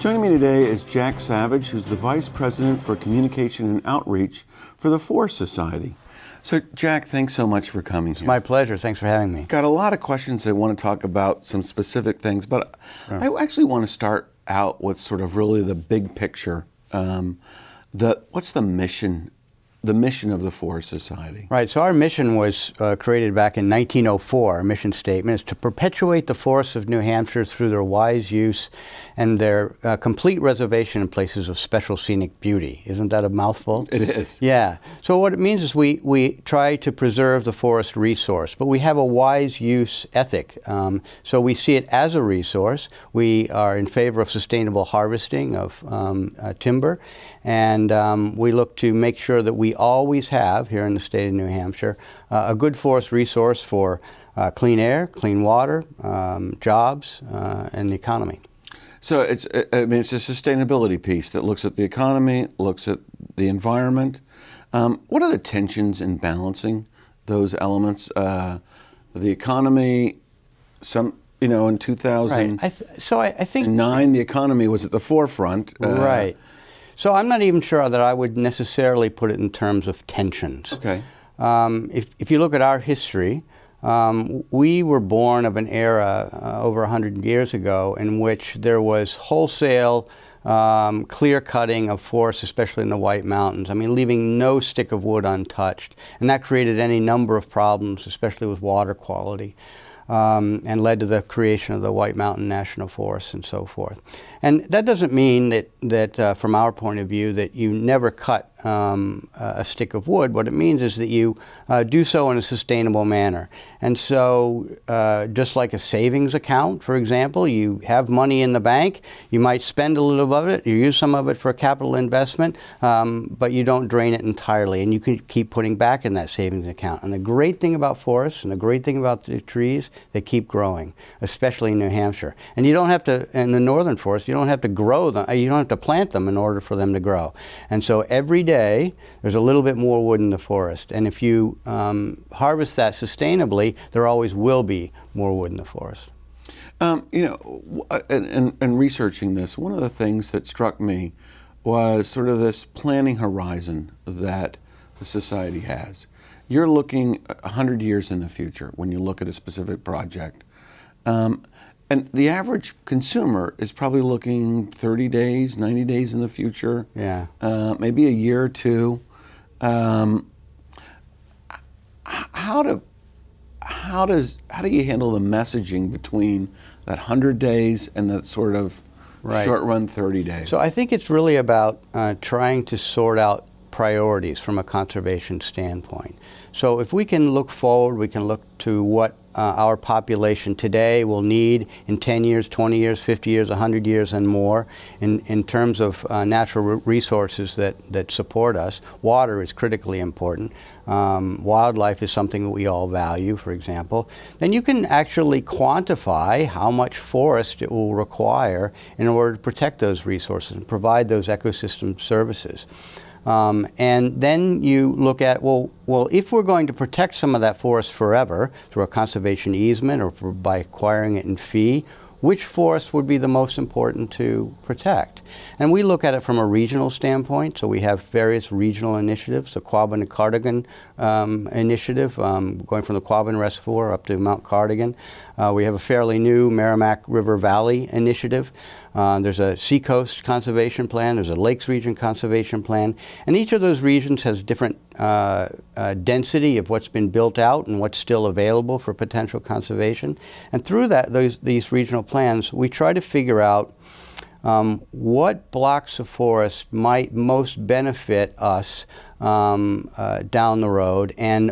Joining me today is Jack Savage, who's the Vice President for Communication and Outreach for the Forest Society. So, Jack, thanks so much for coming here. My pleasure. Thanks for having me. Got a lot of questions. I want to talk about some specific things, but I actually want to start out with sort of really the big picture. What's the mission? The mission of the Forest Society. Right, so our mission was created back in 1904. Our mission statement is to perpetuate the forests of New Hampshire through their wise use and their complete reservation in places of special scenic beauty. Isn't that a mouthful? It is. Yeah. So what it means is we try to preserve the forest resource, but we have a wise use ethic. So we see it as a resource. We are in favor of sustainable harvesting of timber, and we look to make sure that we always have, here in the state of New Hampshire, a good forest resource for clean air, clean water, jobs, and the economy. So it's a sustainability piece that looks at the economy, looks at the environment. What are the tensions in balancing those elements? The economy, in 2009, right. I think the economy was at the forefront. Right. So I'm not even sure that I would necessarily put it in terms of tensions. Okay. If you look at our history, we were born of an era over 100 years ago in which there was wholesale clear cutting of forests, especially in the White Mountains. I mean, leaving no stick of wood untouched. And that created any number of problems, especially with water quality. And led to the creation of the White Mountain National Forest and so forth. And that doesn't mean that from our point of view, that you never cut a stick of wood. What it means is that you do so in a sustainable manner. And so just like a savings account, for example, you have money in the bank, you might spend a little of it, you use some of it for capital investment, but you don't drain it entirely, and you can keep putting back in that savings account. And the great thing about forests and the great thing about the trees, they keep growing, especially in New Hampshire. And you don't have to, in the northern forest, you don't have to grow them, you don't have to plant them in order for them to grow. And so every day, there's a little bit more wood in the forest. And if you harvest that sustainably, there always will be more wood in the forest. And researching this, one of the things that struck me was sort of this planning horizon that the society has. You're looking 100 years in the future when you look at a specific project. And the average consumer is probably looking 30 days, 90 days in the future, maybe a year or two. How do you handle the messaging between that 100 days and that sort of short run 30 days? So I think it's really about trying to sort out priorities from a conservation standpoint. So if we can look forward, we can look to what our population today will need in 10 years, 20 years, 50 years, 100 years and more in terms of natural resources that support us. Water is critically important. Wildlife is something that we all value, for example. Then you can actually quantify how much forest it will require in order to protect those resources and provide those ecosystem services. And then you look at, well, if we're going to protect some of that forest forever through a conservation easement or by acquiring it in fee, which forest would be the most important to protect? And we look at it from a regional standpoint. So we have various regional initiatives, the Quabbin and Cardigan initiative, going from the Quabbin Reservoir up to Mount Cardigan. We have a fairly new Merrimack River Valley initiative. There's a Seacoast Conservation Plan, there's a Lakes Region Conservation Plan, and each of those regions has different density of what's been built out and what's still available for potential conservation. And through these regional plans, we try to figure out what blocks of forest might most benefit us down the road, and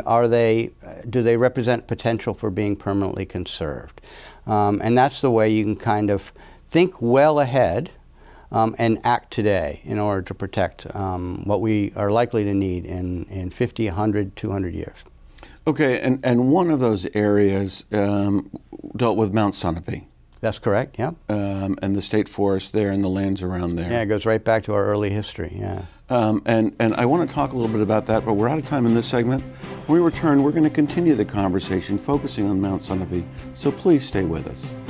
do they represent potential for being permanently conserved? And that's the way you can kind of think well ahead and act today in order to protect what we are likely to need in 50, 100, 200 years. Okay, and one of those areas dealt with Mount Sunapee. That's correct, yeah. And the state forest there and the lands around there. Yeah, it goes right back to our early history, yeah. And I want to talk a little bit about that, but we're out of time in this segment. When we return, we're going to continue the conversation focusing on Mount Sunapee, so please stay with us.